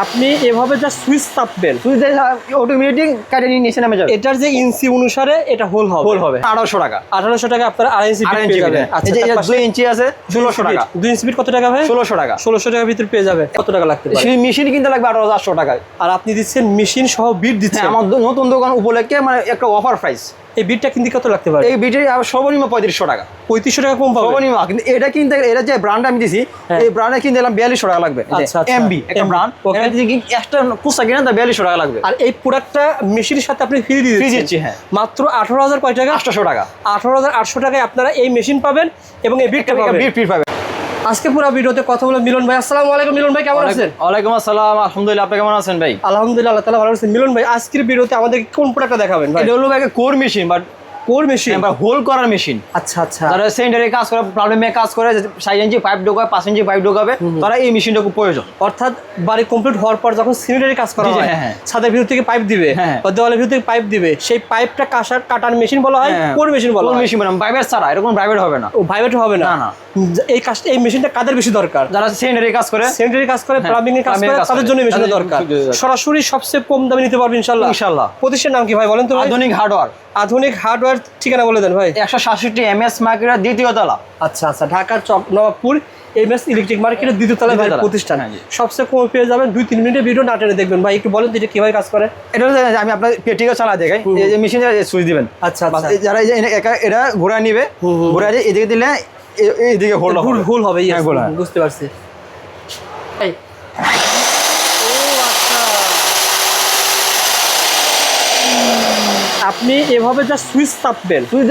আপনি এভাবে যা সুইচ চাপবেন, সুইচ অটোমেটিক কাটে নিয়ে নিচে নামে যাবে। এটার যে ইঞ্চি অনুসারে এটা হোল হবে। হোল হবে 1800 টাকা। 1800 টাকা আপনার আড়াই ইঞ্চি পেয়ে যাবেন। আচ্ছা, এই যে 2 ইঞ্চি আছে 1600 টাকা। 2 ইঞ্চি কত টাকা ভাই? 1600 টাকা। 1600 টাকার ভিতর পেয়ে যাবে। কত টাকা লাগতে পারে? সেই মেশিন কিনতে লাগবে 18800 টাকায়। আর আপনি দিচ্ছেন মেশিন সহ বিট দিচ্ছেন। আমার নতুন দোকান উপলক্ষে মানে একটা অফার প্রাইস। এই বিটটা কিনতে কত লাগতে পারে? এই বিটের সর্বনিম্ন 3500 টাকা। 3500 টাকা কম পাবে সর্বনিম্ন। কিন্তু এটা কিনতে, এটা যে ব্র্যান্ড আমি দিছি, এই ব্র্যান্ডে কিনতে গেলাম 4200 টাকা লাগবে। আচ্ছা, এমবি একটা ব্র্যান্ড, এটা যদি এক্সট্রা কুসা কিনেন তা 4200 টাকা লাগবে। আর এই প্রোডাক্টটা মেশিনের সাথে আপনি ফ্রি দিয়ে দিচ্ছি। হ্যাঁ, মাত্র 18000 কয় টাকা? 800 টাকা। 18800 টাকায় আপনারা এই মেশিন পাবেন এবং এই বিটটা পাবেন। বিট ফ্রি পাবেন। আজকে পুরো ভিডিওতে কথা বলে মিলন ভাই। আসসালামু আলাইকুম মিলন ভাই, কেমন আছেন? ওয়ালাইকুম আসসালাম, আলহামদুলিল্লাহ। আপনি কেমন আছেন ভাই? আলহামদুলিল্লাহ, আল্লাহ তাআলা ভালো আছেন। মিলন ভাই, আজকের ভিডিওতে আমাদের কোন প্রোডাক্টটা দেখাবেন ভাই? এটা হলো একটা core machine, but core machine বা হোল করার মেশিন। আচ্ছা আচ্ছা। যারা সেন্টারে কাজ করে, প্রবলেমে কাজ করে, 6 ইঞ্চি পাইপ ঢোকাবে, 5 ইঞ্চি পাইপ ঢোকাবে, তারা এই মেশিনটা খুব প্রয়োজন। অর্থাৎ বাড়ি কমপ্লিট হওয়ার পর যখন সিনিটারি কাজ করা হয়, ছাদের ভিতর থেকে পাইপ দিবে বা দেওয়ালের ভিতর থেকে পাইপ দিবে, সেই পাইপটা কাটার মেশিন বলা হয় কোর মেশিন বলা হয়। কোর মেশিন মানে ভাইব্রেট ছাড়া, এরকম ভাইব্রেট হবে না। ও ভাইব্রেট হবে না? না। এই কাজটা, এই মেশিনটা কাদের বেশি দরকার? যারা সেন্টারে কাজ করে, প্লাম্বিং এর কাজ করে, তাদের জন্য মেশিনের দরকার। সরাসরি সবচেয়ে কম দামে নিতে পারবেন ইনশাআল্লাহ। ইনশাআল্লাহ। প্রতিষ্ঠানের নাম কি ভাই বলেন তো? আধুনিক হার্ডওয়্যার। আধুনিক হার্ডওয়্যার, ঠিকানা বলে দেন ভাই। 167 এমএস মার্কেটের দ্বিতীয় তলা। আচ্ছা আচ্ছা, ঢাকার নবাবপুর এমএস ইলেকট্রিক মার্কেটের দ্বিতীয় তলায় ভাই প্রতিষ্ঠান। সবচেয়ে কম পেয়ে যাবেন। 2-3 মিনিটের ভিডিও না টেনে দেখবেন ভাই। একটু বলেন তো এটা কিভাবে কাজ করে? এটা আমি আপনার পেটিকে চালা দেখাই। এই যে মেশিনে সুইচ দিবেন। আচ্ছা আচ্ছা। যারা এটা ঘোরা নিবে, ঘোরা এদিকে দিলে এইদিকে হোল হবে। বুঝতে পারছি। আপনি এভাবে যা সুইচ চাপবেন, সুইচ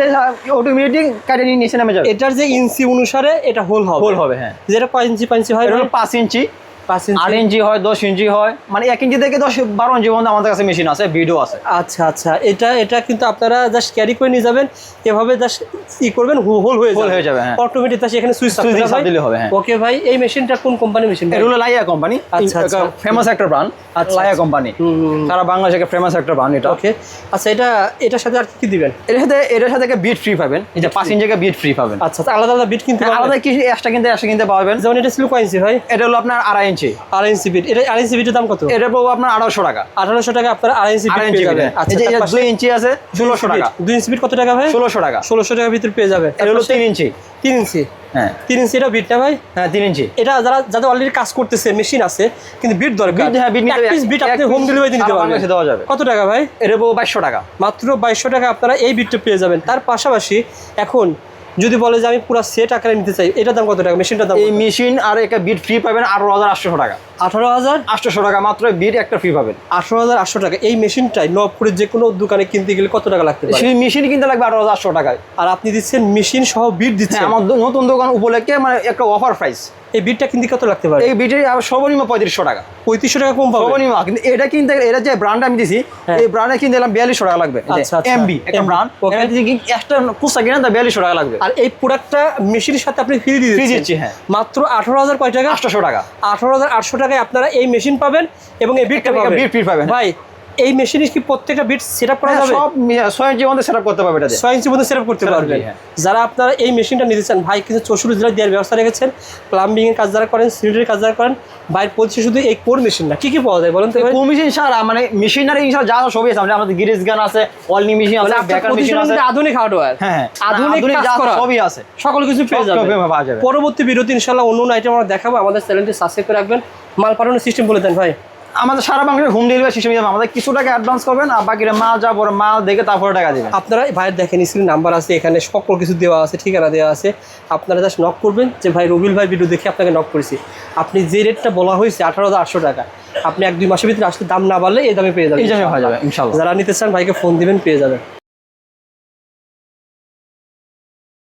অটোমেটিক কাটে নিয়ে নিচে নামে যাবে। এটার যে ইঞ্চি অনুসারে এটা হোল হবে। হ্যাঁ, যেটা 5 ইঞ্চি হয়, 5 ইঞ্চি, 8 ইঞ্চি হয়, 10 ইঞ্চি হয়, মানে 1 ইঞ্চি থেকে 10-12 ইঞ্চি পর্যন্ত আমাদের কাছে মেশিন আছে, ভিডিও আছে। আচ্ছা আচ্ছা। এটা কিন্তু আপনারা জাস্ট ক্যারি করে নিয়ে যাবেন, এভাবে জাস্ট করবেন, হোল হয়ে যাবে। অটোমেটিক তার এখানে সুইচ দিলে হবে। ওকে ভাই, এই মেশিনটা কোন কোম্পানির মেশিন? এটা হলো লাইয়া কোম্পানি। আচ্ছা, ফেমাস একটা ব্র্যান্ড। লাইয়া কোম্পানি সারা বাংলাদেশে ফেমাস একটা ব্র্যান্ড এটা। ওকে আচ্ছা, এটার সাথে আর কি দিবেন? এটার সাথে বিট ফ্রি পাবেন। এই যে 5 ইঞ্চি বিট ফ্রি পাবেন। আচ্ছা, আলাদা বিট কিনতে পারবেন? আলাদা কিছু এক্সট্রা কিনতে পারবেন। যেমন এটা ছিল কয় ইঞ্চি ভাই? এটা হলো আপনার 2.5 ইঞ্চি। 2.5 ইঞ্চি বিট। এটা 2.5 ইঞ্চি বিটের দাম কত? এটা পাবো আপনার 1800 টাকা। 1800 টাকা আপনার 2.5 ইঞ্চি বিট পেয়ে যাবেন। আচ্ছা, এই যে 2 ইঞ্চি আছে 1600 টাকা। 2 ইঞ্চি বিট কত টাকা ভাই? 1600 টাকা। 1600 টাকার ভিতর পেয়ে যাবে। এটা হলো 3 ইঞ্চি। 3 ইঞ্চি। হ্যাঁ, 3 ইঞ্চি এটা বিটটা ভাই? হ্যাঁ, 3 ইঞ্চি। এটা যাদের অলরেডি কাজ করতেছে, মেশিন আছে কিন্তু বিট দরকার, বিট আপনি হোম ডেলিভারি দিতে পারবেন। দেওয়া যাবে। কত টাকা ভাই? এটা পাবো 2200 টাকা। মাত্র 2200 টাকা আপনারা এই বিটটা পেয়ে যাবেন। তার পাশাপাশি এখন যদি বলে যে আমি পুরো সেট আকারে নিতে চাই, এটার দাম কত টাকা? মেশিনটার দাম? এই মেশিন আর একটা বিট ফ্রি পাবেন 18800 টাকা। 18800 টাকা মাত্র বিট একটা ফ্রি পাবেন। 18800 টাকা। এই মেশিনটাই নবপুরের যে কোনো দোকানে কিনতে গেলে কত টাকা লাগতে পারে? সেই মেশিন কিনতে লাগবে 18800 টাকায়। আর আপনি দিচ্ছেন মেশিন সহ বিট দিচ্ছেন। আমার নতুন দোকান উপলক্ষে মানে একটা অফার প্রাইস। এই বিটটা কিনতে কত লাগতে পারে? এই বিটের সর্বনিম্ন 3500 টাকা। 3500 টাকা কম পাবে সর্বনিম্ন। কিন্তু এটা কিনতে, এটা যে ব্র্যান্ড আমি দিছি, এই ব্র্যান্ডে কিনতে গেলাম 4200 টাকা লাগবে। এমবি একটা ব্র্যান্ড, এটা যদি এক্সট্রা কুসা কিনেন তা 4200 টাকা লাগবে। আর এই প্রোডাক্টটা মেশিনের সাথে আপনি ফ্রি দিচ্ছি। হ্যাঁ, মাত্র 18000 কয় টাকা? 800 টাকা। 18800 টাকায় আপনারা এই মেশিন পাবেন এবং এই বিটটা পাবেন। বিট ফ্রি পাবেন ভাই। এই মেশিনে কি প্রত্যেকটা বিট সেটআপ করা যাবে? সব 6 ইঞ্চির মধ্যে সেটআপ করতে পারবে। এটা 6 ইঞ্চির মধ্যে সেটআপ করতে পারবেন। যারা আপনারা এই মেশিনটা নিতে চান ভাই, কিন্তু 64 জেলায় দেওয়ার ব্যবস্থা রেখেছেন। প্লাম্বিং এর কাজ যারা করেন, সিনিটারি কাজ যারা করেন, বাইরে পড়ছে শুধু এই কোর মেশিন না, কি পাওয়া যায় বলেন তো? কোর মেশিন সারা মানে মেশিনারি ইনশাআল্লাহ যা সবই আছে। আমাদের গিরিজ গান আছে, ওয়েল্ডিং মেশিন আছে, বেকার মেশিন আছে, আধুনিক হার্ডওয়্যার। হ্যাঁ, আধুনিক কাজ করা সবই আছে। সকল কিছু পেয়ে যাবেন। পরবর্তী ভিডিওতে ইনশাআল্লাহ অন্য আইটেম আমরা দেখাবো। আমাদের চ্যানেলটি সাবস্ক্রাইব করে রাখবেন। মাল পাঠানোর সিস্টেম বলে দেন ভাই। আমাদের সারা বাংলাদেশে হোম ডেলিভারি সিস্টেম যাবে। আমাদের কিছু টাকা অ্যাডভান্স করবেন, আর বাকিটা মাল যাবো, মাল দেখে তারপরে টাকা দিবেন। আপনারা ভাইয়ের দেখেন, স্ক্রিন নাম্বার আছে, এখানে সকল কিছু দেওয়া আছে, ঠিকানা দেওয়া আছে। আপনারা জাস্ট নক করবেন যে ভাই রবিল ভাই ভিডিও দেখে আপনাকে নক করেছি। আপনি যে রেটটা বলা হয়েছে 18800 টাকা, আপনি 1-2 মাসের ভিতরে আসলে দাম না বাড়লে এই দামে পেয়ে যাবেন। এই দামে হয়ে যাবে ইনশাআল্লাহ। যারা নিতে চান ভাইকে ফোন দিবেন, পেয়ে যাবেন।